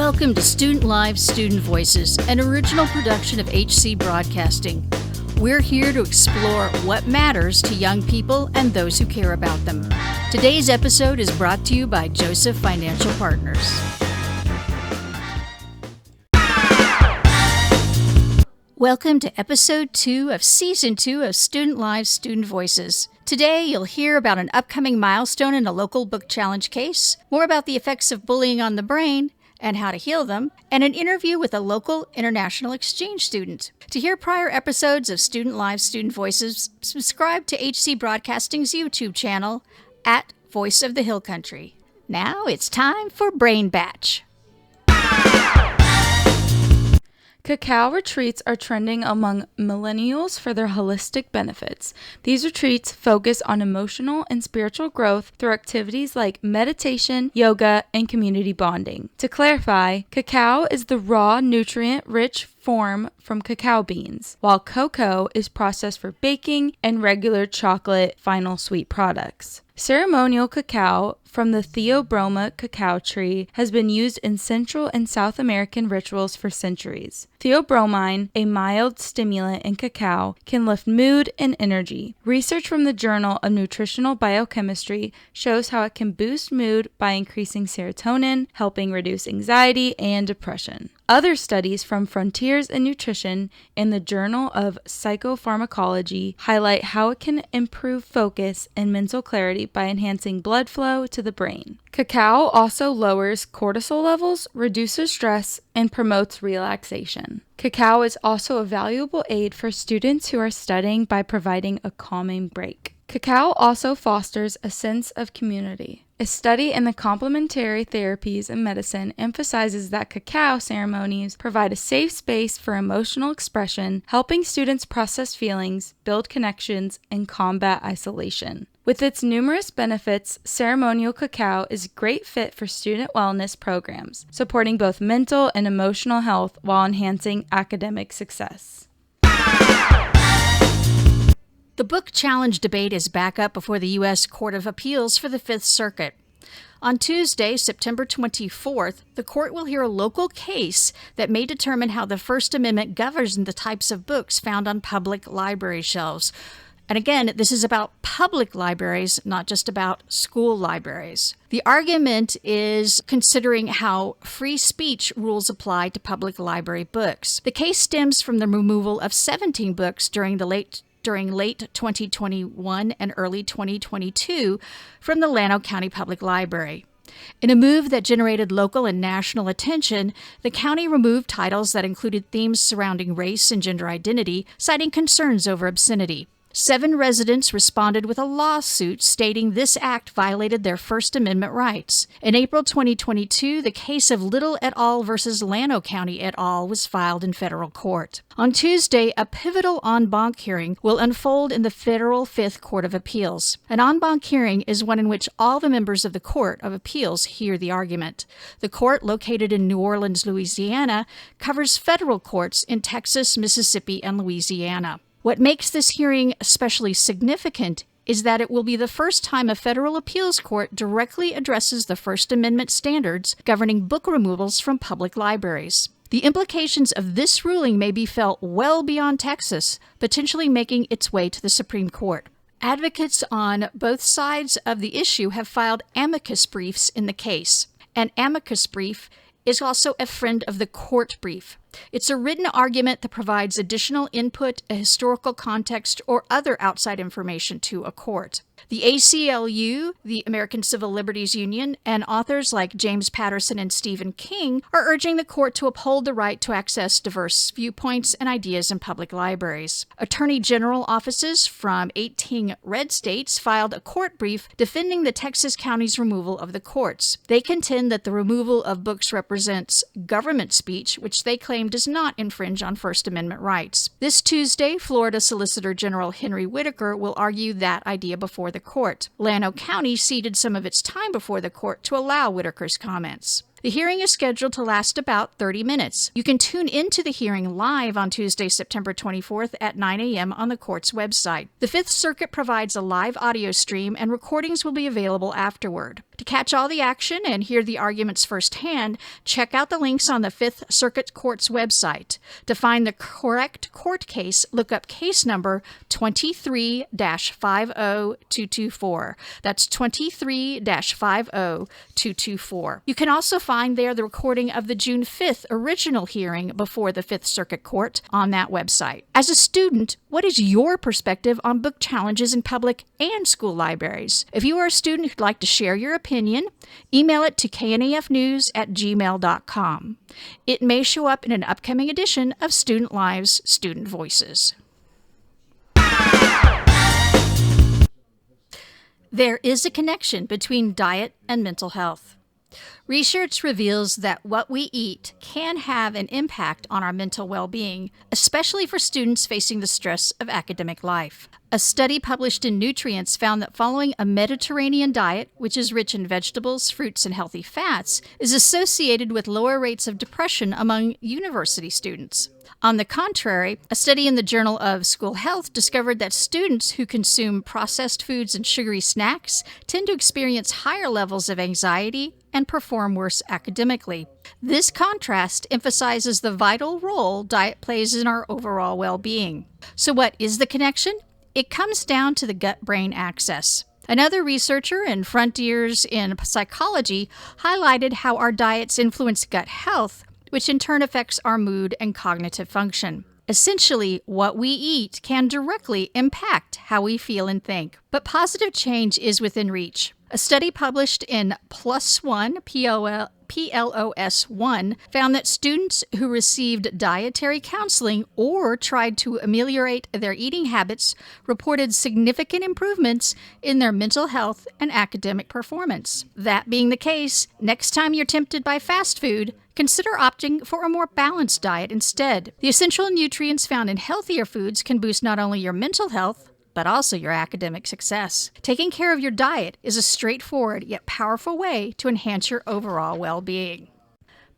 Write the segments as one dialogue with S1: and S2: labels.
S1: Welcome to Student Live, Student Voices, an original production of HC Broadcasting. We're here to explore what matters to young people and those who care about them. Today's episode is brought to you by Joseph Financial Partners. Welcome to Episode 2 of Season 2 of Student Live, Student Voices. Today, you'll hear about an upcoming milestone in a local book challenge case, more about the effects of bullying on the brain and how to heal them, and an interview with a local international exchange student. To hear prior episodes of Student Live, Student Voices, subscribe to HC Broadcasting's YouTube channel at Voice of the Hill Country. Now it's time for Brain Batch.
S2: Cacao retreats are trending among millennials for their holistic benefits. These retreats focus on emotional and spiritual growth through activities like meditation, yoga, and community bonding. To clarify, cacao is the raw, nutrient-rich form from cacao beans, while cocoa is processed for baking and regular chocolate final sweet products. Ceremonial cacao from the Theobroma cacao tree has been used in Central and South American rituals for centuries. Theobromine, a mild stimulant in cacao, can lift mood and energy. Research from the Journal of Nutritional Biochemistry shows how it can boost mood by increasing serotonin, helping reduce anxiety and depression. Other studies from Frontiers in Nutrition and the Journal of Psychopharmacology highlight how it can improve focus and mental clarity by enhancing blood flow to the brain. Cacao also lowers cortisol levels, reduces stress, and promotes relaxation. Cacao is also a valuable aid for students who are studying by providing a calming break. Cacao also fosters a sense of community. A study in the complementary therapies in medicine emphasizes that cacao ceremonies provide a safe space for emotional expression, helping students process feelings, build connections, and combat isolation. With its numerous benefits, ceremonial cacao is a great fit for student wellness programs, supporting both mental and emotional health while enhancing academic success.
S1: The book challenge debate is back up before the U.S. Court of Appeals for the Fifth Circuit. On Tuesday, September 24th, the court will hear a local case that may determine how the First Amendment governs the types of books found on public library shelves. And again, this is about public libraries, not just about school libraries. The argument is considering how free speech rules apply to public library books. The case stems from the removal of 17 books during late 2021 and early 2022 from the Llano County Public Library. In a move that generated local and national attention, the county removed titles that included themes surrounding race and gender identity, citing concerns over obscenity. 7 residents responded with a lawsuit stating this act violated their First Amendment rights. In April 2022, the case of Little et al. Versus Llano County et al. Was filed in federal court. On Tuesday, a pivotal en banc hearing will unfold in the Federal Fifth Court of Appeals. An en banc hearing is one in which all the members of the Court of Appeals hear the argument. The court, located in New Orleans, Louisiana, covers federal courts in Texas, Mississippi, and Louisiana. What makes this hearing especially significant is that it will be the first time a federal appeals court directly addresses the First Amendment standards governing book removals from public libraries. The implications of this ruling may be felt well beyond Texas, potentially making its way to the Supreme Court. Advocates on both sides of the issue have filed amicus briefs in the case. An amicus brief is also a friend of the court brief. It's a written argument that provides additional input, a historical context, or other outside information to a court. The ACLU, the American Civil Liberties Union, and authors like James Patterson and Stephen King are urging the court to uphold the right to access diverse viewpoints and ideas in public libraries. Attorney General offices from 18 red states filed a court brief defending the Texas county's removal of the courts. They contend that the removal of books represents government speech, which they claim does not infringe on First Amendment rights. This Tuesday, Florida Solicitor General Henry Whitaker will argue that idea before the court. Llano County ceded some of its time before the court to allow Whitaker's comments. The hearing is scheduled to last about 30 minutes. You can tune into the hearing live on Tuesday, September 24th at 9 a.m. on the court's website. The Fifth Circuit provides a live audio stream, and recordings will be available afterward. To catch all the action and hear the arguments firsthand, check out the links on the Fifth Circuit Court's website. To find the correct court case, look up case number 23-50224. That's 23-50224. You can also find there the recording of the June 5th original hearing before the Fifth Circuit Court on that website. As a student, what is your perspective on book challenges in public and school libraries? If you are a student who'd like to share your opinion, email it to knafnews@gmail.com. It may show up in an upcoming edition of Student Lives, Student Voices. There is a connection between diet and mental health. Research reveals that what we eat can have an impact on our mental well-being, especially for students facing the stress of academic life. A study published in Nutrients found that following a Mediterranean diet, which is rich in vegetables, fruits, and healthy fats, is associated with lower rates of depression among university students. On the contrary, a study in the Journal of School Health discovered that students who consume processed foods and sugary snacks tend to experience higher levels of anxiety and perform worse academically. This contrast emphasizes the vital role diet plays in our overall well-being. So what is the connection? It comes down to the gut-brain axis. Another researcher in Frontiers in Psychology highlighted how our diets influence gut health, which in turn affects our mood and cognitive function. Essentially, what we eat can directly impact how we feel and think. But positive change is within reach. A study published in PLOS One, PLOS1, found that students who received dietary counseling or tried to ameliorate their eating habits reported significant improvements in their mental health and academic performance. That being the case, next time you're tempted by fast food, consider opting for a more balanced diet instead. The essential nutrients found in healthier foods can boost not only your mental health, but also your academic success. Taking care of your diet is a straightforward yet powerful way to enhance your overall well-being.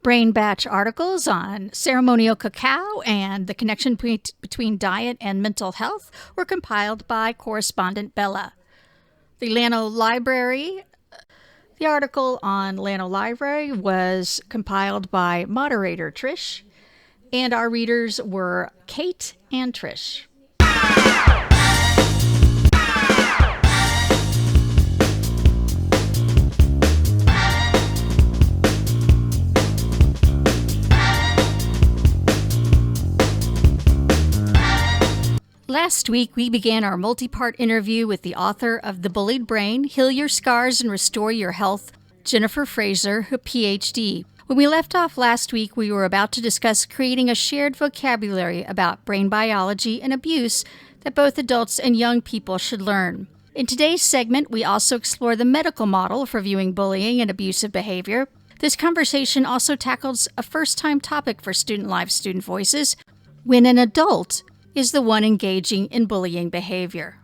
S1: Brain Batch articles on ceremonial cacao and the connection between diet and mental health were compiled by correspondent Bella. The article on Llano Library was compiled by moderator Trish, and our readers were Kate and Trish. Last week, we began our multi-part interview with the author of The Bullied Brain, Heal Your Scars and Restore Your Health, Jennifer Fraser, her Ph.D. When we left off last week, we were about to discuss creating a shared vocabulary about brain biology and abuse that both adults and young people should learn. In today's segment, we also explore the medical model for viewing bullying and abusive behavior. This conversation also tackles a first-time topic for Student Life, Student Voices, when an adult is the one engaging in bullying behavior.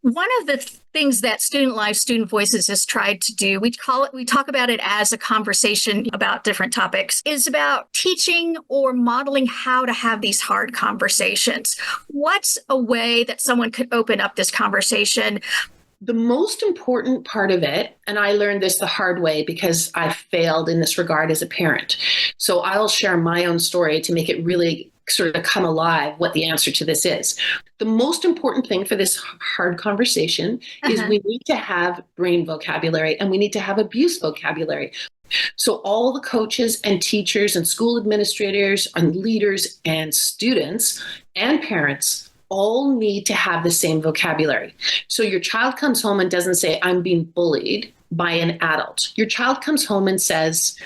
S1: One of the things that Student Life, Student Voices has tried to do, we talk about it as a conversation about different topics, is about teaching or modeling how to have these hard conversations. What's a way that someone could open up this conversation?
S3: The most important part of it, and I learned this the hard way because I failed in this regard as a parent. So I'll share my own story to make it really sort of come alive what the answer to this is. The most important thing for this hard conversation is we need to have brain vocabulary and we need to have abuse vocabulary. So all the coaches and teachers and school administrators and leaders and students and parents all need to have the same vocabulary. So your child comes home and doesn't say, I'm being bullied by an adult. Your child comes home and says,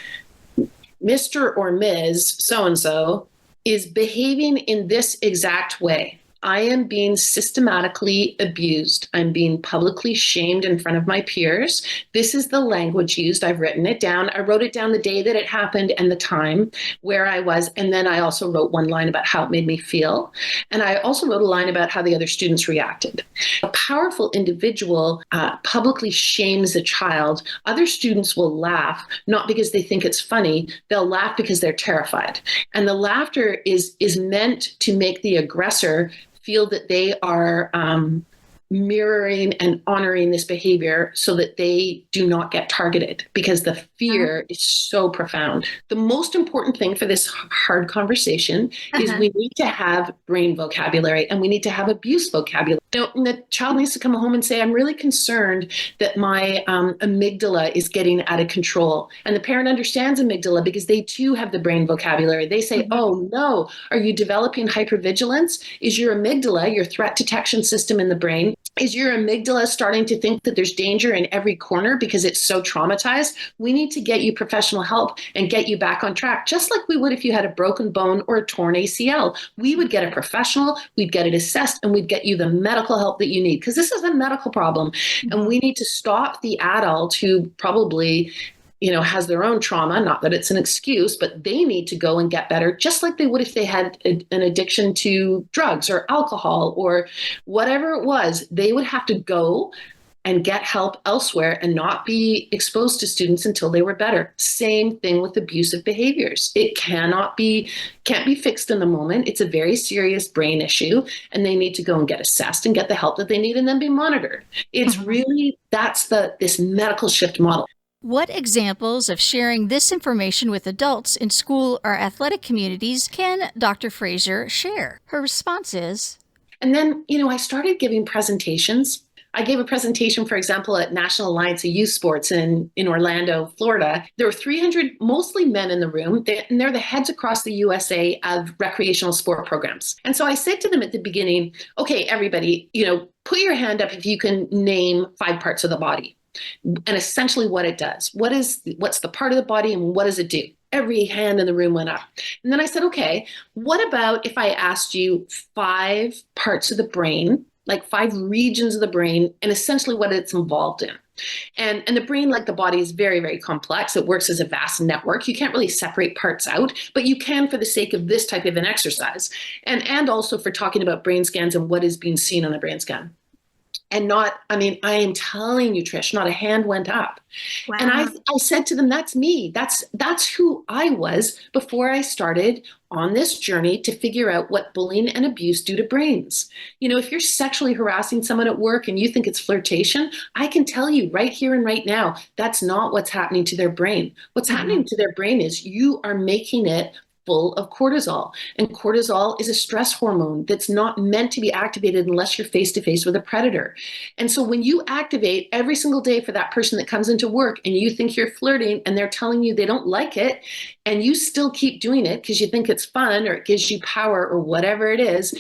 S3: Mr. or Ms. So-and-so is behaving in this exact way. I am being systematically abused. I'm being publicly shamed in front of my peers. This is the language used. I've written it down. I wrote it down the day that it happened and the time where I was. And then I also wrote one line about how it made me feel. And I also wrote a line about how the other students reacted. A powerful individual publicly shames a child. Other students will laugh, not because they think it's funny. They'll laugh because they're terrified. And the laughter is meant to make the aggressor feel that they are mirroring and honoring this behavior so that they do not get targeted, because the fear is so profound. The most important thing for this hard conversation is we need to have brain vocabulary, and we need to have abuse vocabulary. The child needs to come home and say, I'm really concerned that my amygdala is getting out of control. And the parent understands amygdala because they too have the brain vocabulary. They say, oh no, are you developing hypervigilance? Is your amygdala, your threat detection system in the brain, is your amygdala starting to think that there's danger in every corner because it's so traumatized? We need to get you professional help and get you back on track, just like we would if you had a broken bone or a torn ACL. We would get a professional, we'd get it assessed, and we'd get you the medical help that you need, because this is a medical problem. And we need to stop the adult who probably has their own trauma, not that it's an excuse, but they need to go and get better, just like they would if they had an addiction to drugs or alcohol or whatever it was. They would have to go and get help elsewhere and not be exposed to students until they were better. Same thing with abusive behaviors. It can't be fixed in the moment. It's a very serious brain issue, and they need to go and get assessed and get the help that they need and then be monitored. It's really, that's this medical shift model.
S1: What examples of sharing this information with adults in school or athletic communities can Dr. Fraser share? Her response is,
S3: and then, I started giving presentations. I gave a presentation, for example, at National Alliance of Youth Sports in Orlando, Florida. There were 300, mostly men in the room, and they're the heads across the USA of recreational sport programs. And so I said to them at the beginning, okay, everybody, put your hand up if you can name 5 parts of the body. And essentially what it does. What's the part of the body and what does it do? Every hand in the room went up. And then I said, okay, what about if I asked you 5 parts of the brain, like 5 regions of the brain, and essentially what it's involved in? And the brain, like the body, is very, very complex. It works as a vast network. You can't really separate parts out, but you can for the sake of this type of an exercise. And also for talking about brain scans and what is being seen on the brain scan. And I am telling you, Trish, not a hand went up. Wow. And I said to them, that's me. That's who I was before I started on this journey to figure out what bullying and abuse do to brains. If you're sexually harassing someone at work and you think it's flirtation, I can tell you right here and right now, that's not what's happening to their brain. What's happening to their brain is you are making it full of cortisol. And cortisol is a stress hormone that's not meant to be activated unless you're face to face with a predator. And so when you activate every single day for that person that comes into work and you think you're flirting and they're telling you they don't like it, and you still keep doing it because you think it's fun or it gives you power or whatever it is,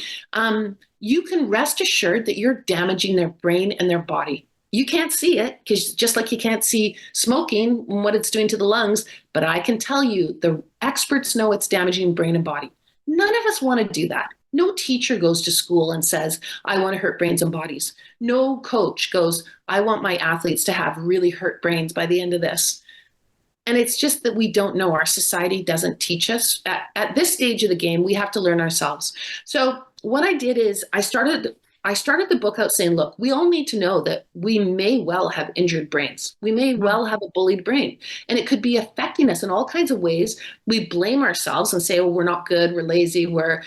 S3: you can rest assured that you're damaging their brain and their body. You can't see it, because just like you can't see smoking and what it's doing to the lungs, but I can tell you the experts know it's damaging brain and body. None of us want to do that. No teacher goes to school and says, I want to hurt brains and bodies. No coach goes, I want my athletes to have really hurt brains by the end of this. And it's just that we don't know. Our society doesn't teach us. At this stage of the game, we have to learn ourselves. So what I did is I started the book out saying, look, we all need to know that we may well have injured brains. We may well have a bullied brain, and it could be affecting us in all kinds of ways. We blame ourselves and say, oh, we're not good, we're lazy, we're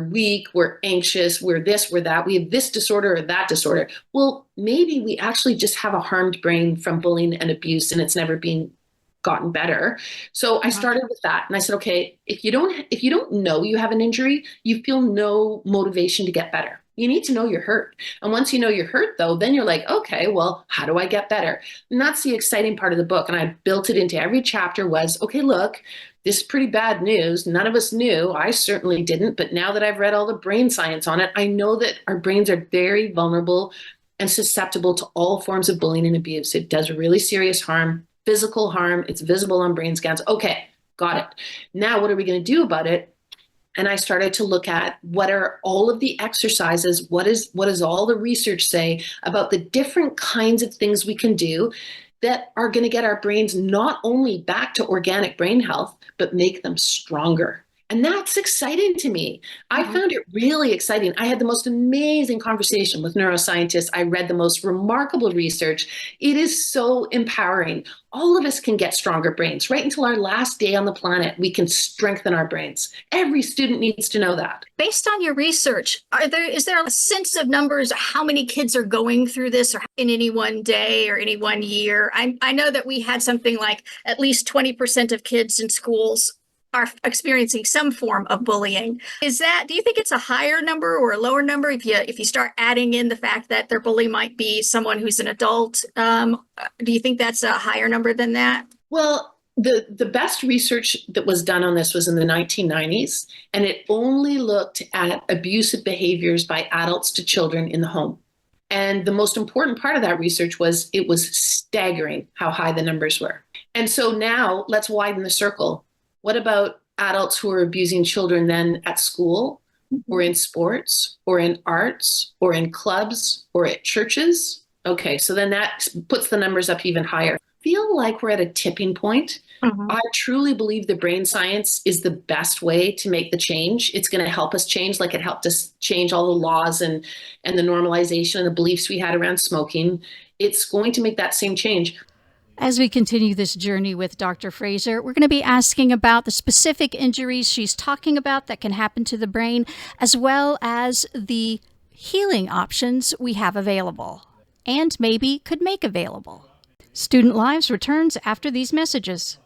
S3: weak, we're anxious, we're this, we're that, we have this disorder or that disorder. Well, maybe we actually just have a harmed brain from bullying and abuse, and it's never been gotten better. So I started with that, and I said, okay, if you don't know you have an injury, you feel no motivation to get better. You need to know you're hurt. And once you know you're hurt, though, then you're like, okay, well, how do I get better? And that's the exciting part of the book. And I built it into every chapter was, okay, look, this is pretty bad news. None of us knew. I certainly didn't. But now that I've read all the brain science on it, I know that our brains are very vulnerable and susceptible to all forms of bullying and abuse. It does really serious harm, physical harm. It's visible on brain scans. Okay, got it. Now, what are we going to do about it? and I started to look at what are all of the exercises, what does all the research say about the different kinds of things we can do that are going to get our brains not only back to organic brain health, but make them stronger. And that's exciting to me. I found it really exciting. I had the most amazing conversation with neuroscientists. I read the most remarkable research. It is so empowering. All of us can get stronger brains. Right until our last day on the planet, we can strengthen our brains. Every student needs to know that.
S1: Based on your research, is there a sense of numbers, how many kids are going through this or in any one day or any one year? I know that we had something like at least 20% of kids in schools are experiencing some form of bullying. Do you think it's a higher number or a lower number if you start adding in the fact that their bully might be someone who's an adult? Do you think that's a higher number than that?
S3: Well, the best research that was done on this was in the 1990s, and it only looked at abusive behaviors by adults to children in the home. And the most important part of that research was it was staggering how high the numbers were. And so now let's widen the circle. What about adults who are abusing children then at school or in sports or in arts or in clubs or at churches? Okay, so then that puts the numbers up even higher. I feel like we're at a tipping point. I truly believe the brain science is the best way to make the change. It's going to help us change, like it helped us change all the laws and the normalization and the beliefs we had around smoking. It's going to make that same change.
S1: As we continue this journey with Dr. Fraser, we're going to be asking about the specific injuries she's talking about that can happen to the brain, as well as the healing options we have available and maybe could make available. Student Lives returns after these messages.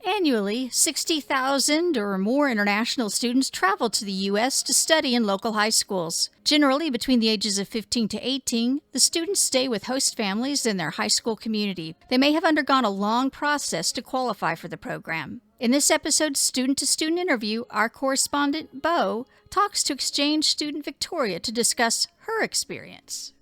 S1: Annually, 60,000 or more international students travel to the U.S. to study in local high schools. Generally, between the ages of 15 to 18, the students stay with host families in their high school community. They may have undergone a long process to qualify for the program. In this episode's student-to-student interview, our correspondent, Bo, talks to exchange student Victoria to discuss her experience.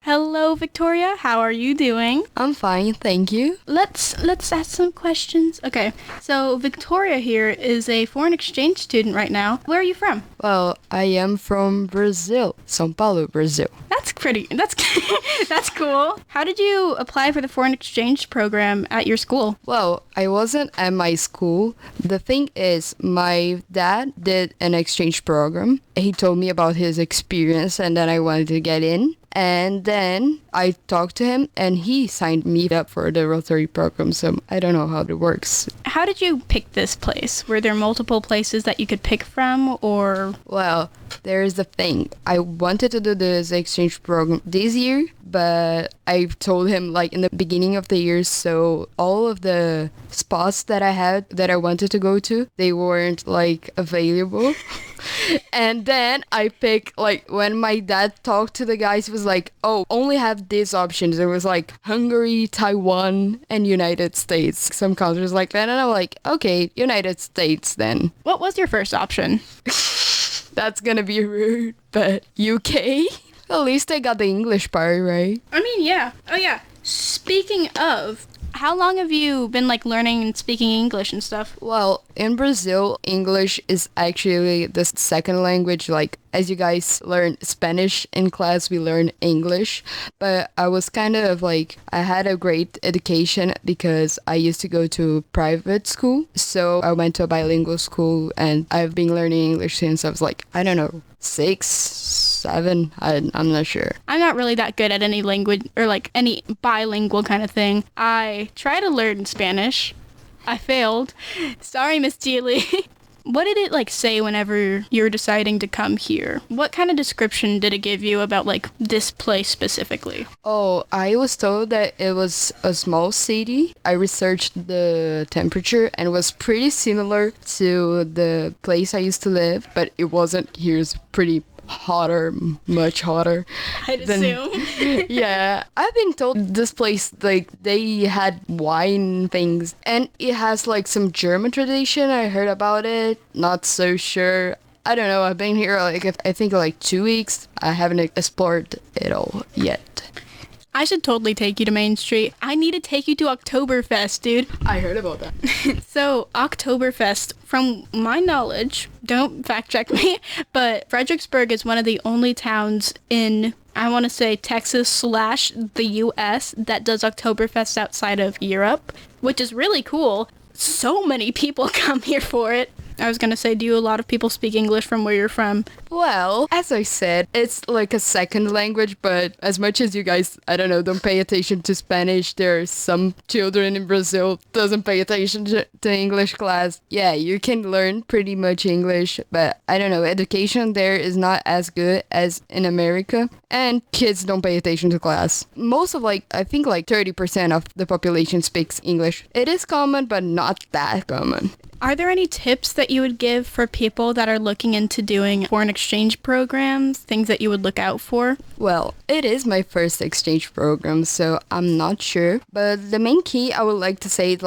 S4: Hello, Victoria. How are you doing?
S2: I'm fine, thank you.
S4: Let's ask some questions. Okay, so Victoria here is a foreign exchange student right now. Where are you from?
S2: Well, I am from Brazil, São Paulo, Brazil.
S4: That's cool. How did you apply for the foreign exchange program at your school?
S2: Well, I wasn't at my school. The thing is, my dad did an exchange program. He told me about his experience and then I wanted to get in. And then I talked to him and he signed me up for the Rotary program. So I don't know how it works.
S4: How did you pick this place? Were there multiple places that you could pick from or?
S2: Well, there's the thing. I wanted to do this exchange program this year, but I told him like in the beginning of the year, so all of the spots that I had that I wanted to go to, they weren't like available. And then I picked, like, when my dad talked to the guys, it was like, oh, only have these options. It was like Hungary, Taiwan, and United States. Some countries like that. And I'm like, okay, United States then.
S4: What was your first option?
S2: That's gonna be rude, but UK? At least I got the English part, right?
S4: I mean, yeah. Oh, yeah. Speaking of, how long have you been like learning and speaking English and stuff?
S2: Well, in Brazil, English is actually the second language. Like, as you guys learn Spanish in class, we learn English. But I was kind of like, I had a great education because I used to go to private school. So I went to a bilingual school and I've been learning English since I was like, I don't know, 6, 7, I'm not sure.
S4: I'm not really that good at any language or like any bilingual kind of thing. I tried to learn Spanish. I failed. Sorry, Miss Geely. What did it say whenever you were deciding to come here? What kind of description did it give you about this place specifically?
S5: Oh, I was told that it was a small city. I researched the temperature and it was pretty similar to the place I used to live, but it wasn't. Here's pretty hotter, much hotter.
S4: I'd assume.
S5: Yeah, I've been told this place, they had wine things, and it has some German tradition. I heard about it, not so sure. I don't know, I've been here I think 2 weeks. I haven't explored it all yet.
S4: I should totally take you to Main Street. I need to take you to Oktoberfest, dude.
S5: I heard about that.
S4: So, Oktoberfest, from my knowledge, don't fact check me, but Fredericksburg is one of the only towns in, I want to say, Texas / the U.S. that does Oktoberfest outside of Europe, which is really cool. So many people come here for it. I was going to say, do a lot of people speak English from where you're from?
S5: Well, as I said, it's a second language, but as much as you guys, I don't know, don't pay attention to Spanish, there are some children in Brazil doesn't pay attention to English class. Yeah, you can learn pretty much English, but I don't know, education there is not as good as in America, and kids don't pay attention to class. Most of I think 30% of the population speaks English. It is common, but not that common.
S4: Are there any tips that you would give for people that are looking into doing foreign exchange programs, things that you would look out for?
S5: Well, it is my first exchange program, so I'm not sure. But the main key I would like to say is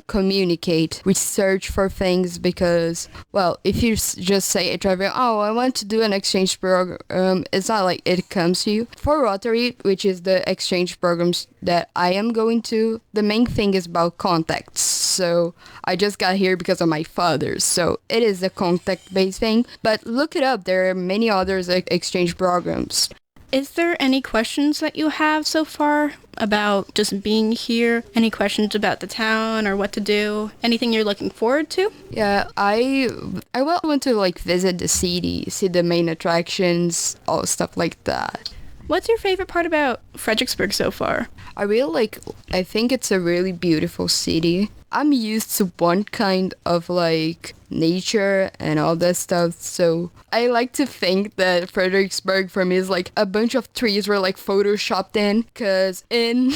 S5: communicate, research for things, because, well, if you just say a travel, oh, I want to do an exchange program, it's not it comes to you. For Rotary, which is the exchange programs that I am going to, the main thing is about contacts. So I just got here because of my father, so it is a contact-based thing, but look it up. There are many others exchange programs.
S4: Is there any questions that you have so far about just being here? Any questions about the town or what to do? Anything you're looking forward to?
S5: Yeah, I want to visit the city, see the main attractions, all stuff like that.
S4: What's your favorite part about Fredericksburg so far?
S5: I think it's a really beautiful city. I'm used to one kind of nature and all that stuff, so I like to think that Fredericksburg for me is a bunch of trees were photoshopped in, cause in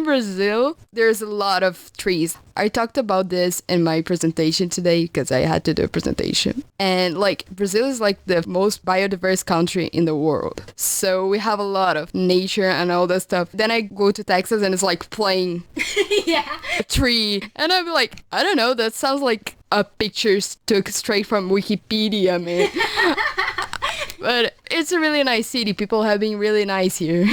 S5: Brazil there's a lot of trees. I talked about this in my presentation today because I had to do a presentation, and Brazil is the most biodiverse country in the world, so we have a lot of nature and all that stuff. Then I go to Texas and it's plain
S4: Yeah.
S5: a tree, and I'm I don't know, that sounds like a picture took straight from Wikipedia, man. But it's a really nice city. People have been really nice here.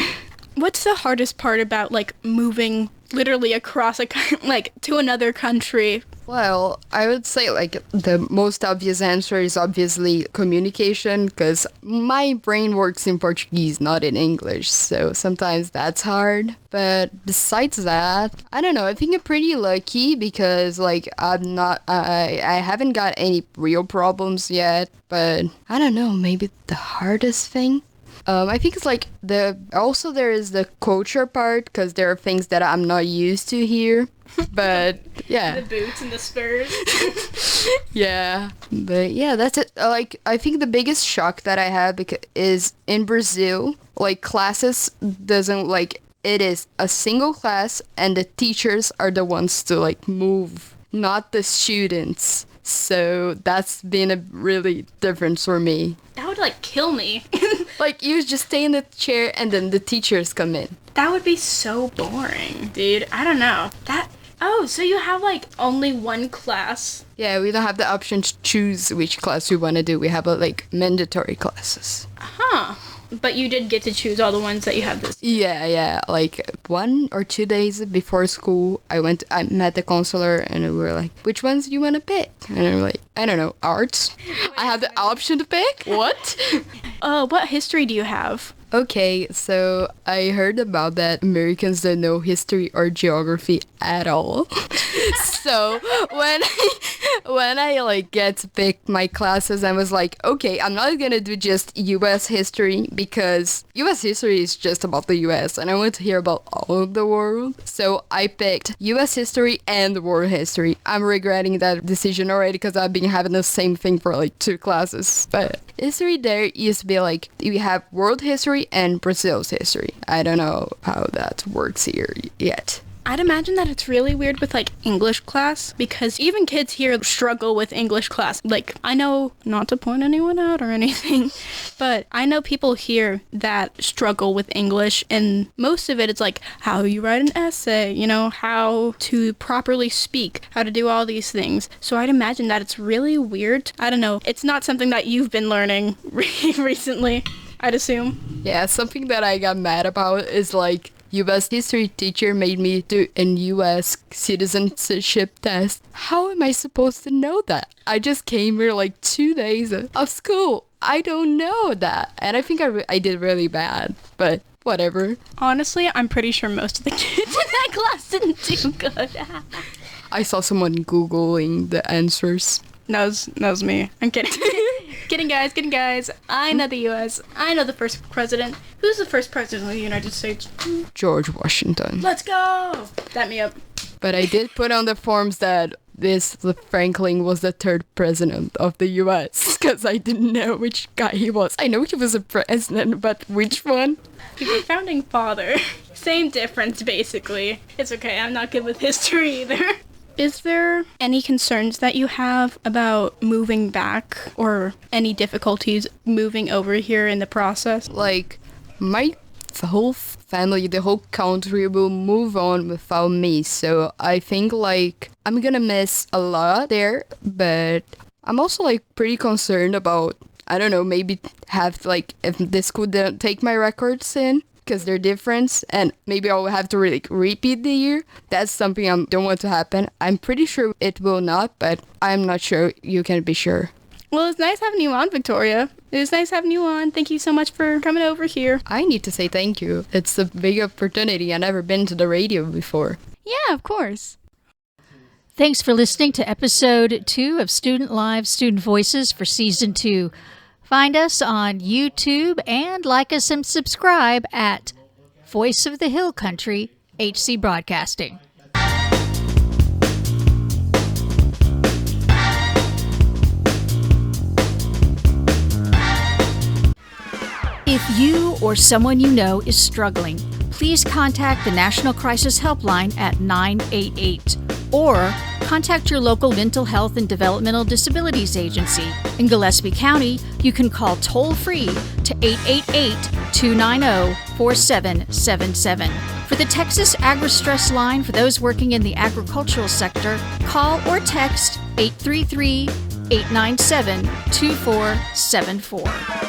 S4: What's the hardest part about moving literally across to another country?
S5: Well, I would say the most obvious answer is obviously communication, because my brain works in Portuguese, not in English, so sometimes that's hard. But besides that, I don't know, I think I'm pretty lucky because I haven't got any real problems yet, but I don't know, maybe the hardest thing? I think it's there is the culture part, because there are things that I'm not used to here, but yeah.
S4: The boots and the spurs.
S5: Yeah, but yeah, that's it. I think the biggest shock that I have is in Brazil, classes doesn't it is a single class and the teachers are the ones to move, not the students. So that's been a really difference for me.
S4: That would kill me.
S5: You just stay in the chair and then the teachers come in.
S4: That would be so boring, dude. I don't know. Oh, so you have only one class?
S5: Yeah, we don't have the option to choose which class we want to do. We have mandatory classes.
S4: Huh. But you did get to choose all the ones that you have this.
S5: Yeah. 1 or 2 days before school, I met the counselor and we were which ones do you want to pick? And I'm I don't know, arts. I have the option to pick? What?
S4: What history do you have?
S5: Okay, so I heard about that Americans don't know history or geography at all. So when I like get to pick my classes, I was like, okay, I'm not gonna do just US history because US history is just about the US and I want to hear about all of the world. So I picked US history and world history. I'm regretting that decision already because I've been having the same thing for like 2 classes. But history there used to be like, we have world history and Brazil's history. I don't know how that works here yet.
S4: I'd imagine that it's really weird with like English class because even kids here struggle with English class. Like, I know, not to point anyone out or anything, but I know people here that struggle with English, and most of it it's like how you write an essay, you know, how to properly speak, how to do all these things. So I'd imagine that it's really weird. I don't know. It's not something that you've been learning recently, I'd assume.
S5: Yeah, something that I got mad about is like US history teacher made me do an US citizenship test. How am I supposed to know that? I just came here like 2 days of school. I don't know that. And I think I did really bad, but whatever.
S4: Honestly, I'm pretty sure most of the kids in that class didn't do good.
S5: I saw someone Googling the answers.
S4: That was me. I'm kidding. Kidding, guys. I know the U.S. I know the first president. Who's the first president of the United States?
S5: George Washington.
S4: Let's go! Dap me up.
S5: But I did put on the forms that the Franklin was the 3rd president of the U.S. because I didn't know which guy he was. I know he was a president, but which one?
S4: He's a founding father. Same difference, basically. It's okay. I'm not good with history either. Is there any concerns that you have about moving back or any difficulties moving over here in the process?
S5: Like, my whole family, the whole country will move on without me. So I think, like, I'm gonna miss a lot there. But I'm also, like, pretty concerned about, I don't know, maybe have, like, if the school didn't take my records in, because they're different, and maybe I'll have to really repeat the year. That's something I don't want to happen. I'm pretty sure it will not, but I'm not sure. You can be sure.
S4: Well, it's nice having you on, Victoria. It was nice having you on. Thank you so much for coming over here.
S5: I need to say thank you. It's a big opportunity. I've never been to the radio before.
S4: Yeah, of course.
S1: Thanks for listening to episode 2 of Student Live, Student Voices for Season 2. Find us on YouTube and like us and subscribe at Voice of the Hill Country, HC Broadcasting. If you or someone you know is struggling, please contact the National Crisis Helpline at 988 or contact your local mental health and developmental disabilities agency. In Gillespie County, you can call toll-free to 888-290-4777. For the Texas Agri-Stress Line for those working in the agricultural sector, call or text 833-897-2474.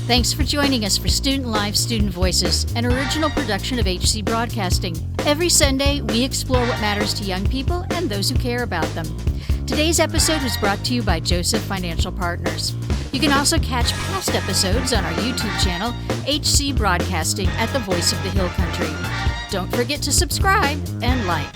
S1: Thanks for joining us for Student Live, Student Voices, an original production of HC Broadcasting. Every Sunday, we explore what matters to young people and those who care about them. Today's episode was brought to you by Joseph Financial Partners. You can also catch past episodes on our YouTube channel, HC Broadcasting at the Voice of the Hill Country. Don't forget to subscribe and like.